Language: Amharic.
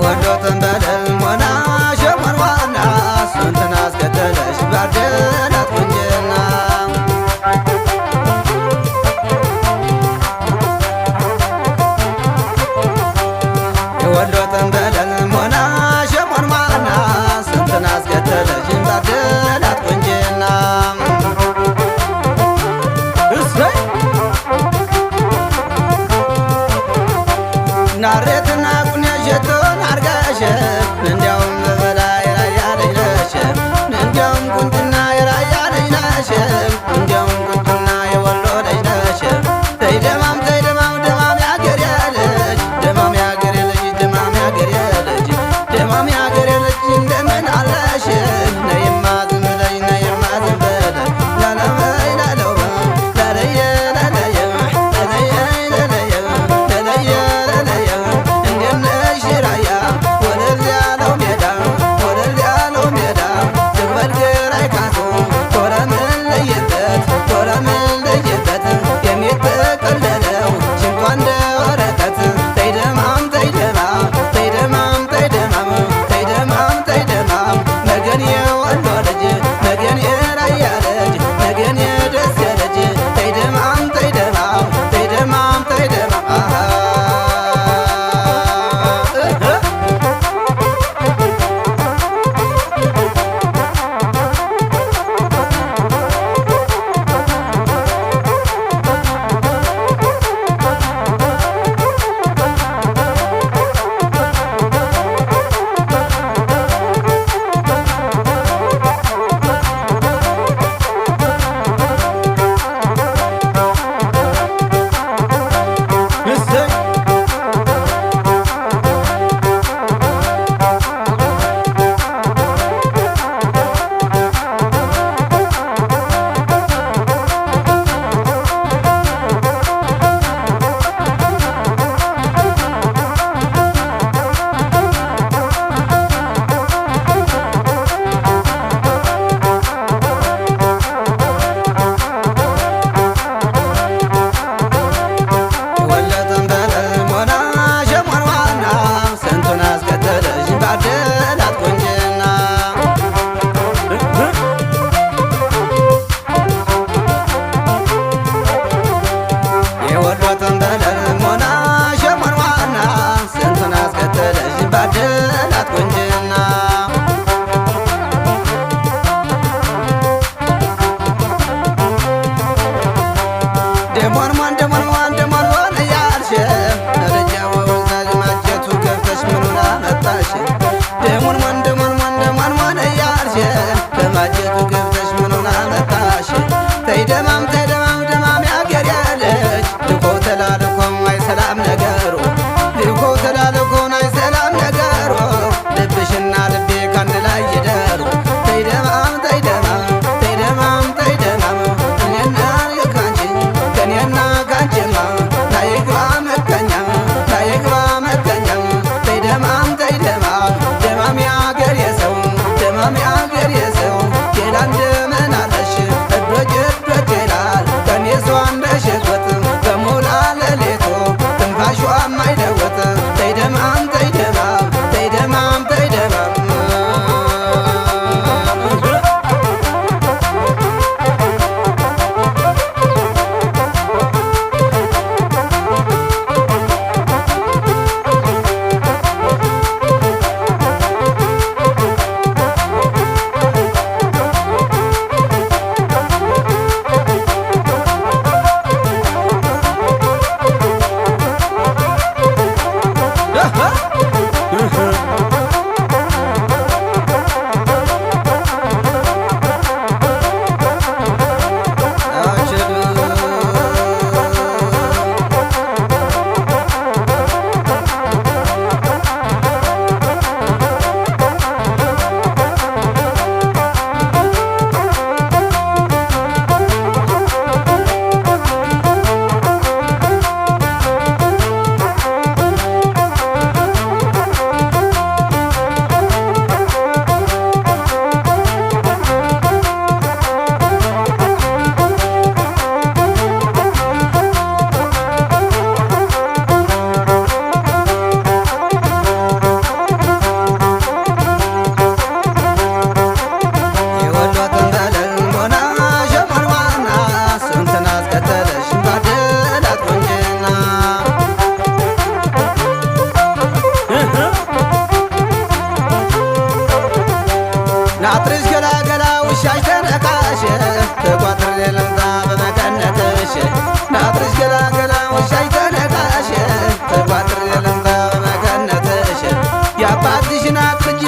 ወሎ ተንበለል ሞና ሸሞን ዋና ስንትን አስከተለሽ ባደላት ቁንጅና የወሎ ተንበለል ሞና ሸሞን ዋና ስንትን አስከተለሽ ባደላት ቁንጅና ናሬትና ቁና ሸቶን አርጋሸ እንዲያውም በበላይ ራያ ልጅ ነሽ እንዲያውም ቁንጅና የራያ ልጅ ነሽ እንዲያውም ቁንጅና የወሎ ልጅ ነሽ ተይደማም ደማም ያገሬ ልጅ ደማም ያገሬ ልጅ ደማም ያገሬ ልጅ ደማም ያገሬ ልጅ እንደምን አለሽ ነይማ ዝም በለኝ ነይማ ዝም በለኝ ላለበይ ላለው ላለየ ላለየ ላለየ ላለየ ላለየ ላለየ እንደነሽ ራያ ወለል ያለው ሜዳ ወለል ያለው ሜዳ ዝግበል ግራይ ካቶ ኮረምን ለየበት ኮረምን ለየበት የሚጠቀለለው ሽንቷ እንደ ወረቀት ተይደማም ተይደማም ተይደማም ተይደማም ተይደማም ተይደማም መገን የወሎ ልጅ መገን የራያ ልጅ መገን የደሴ ልጅ ተይደማም ተይደማም ተይደማም ተይደማም ወሎ ተንበለል ሞና ሸሞን ዋና ስንቱን አስከተለሽ ባደላት ቁንጅና የወሎ ተንበለል ሞና ሸሞን ዋና ስንቱን አስከተለሽ ባደላት ቁንጅና ደሞን እያልሽ ነደጃው ወንዝ ማጀቱ ገብተሽ ምኑን አመጣሽ ደሞን እያልሽ በማጀቱ ገብተሽ ምኑን አመጣሽ ተይደማም ደማም ያገሬ ልጅ ልኮ ተላልኮም አይሰላም ነገሩ ልኮ ተላልኮን አይሰላም ነገሩ ልብሽና ልቤ ካንድ ላይ ይደሩ ተይደማም እኔና ካንቺ ከኔና ካንቺማ ላይግባ መገኛ ተይደማም ደማም ያገሬ ሰው ሌላ እንደምን አለሽ እዶች ይላል ከኔሷ እንደሸወት በሞላ ለሌቶ ትንፋሿ ማይለወጥ ተይደማም የአባትሽን አትፍጅ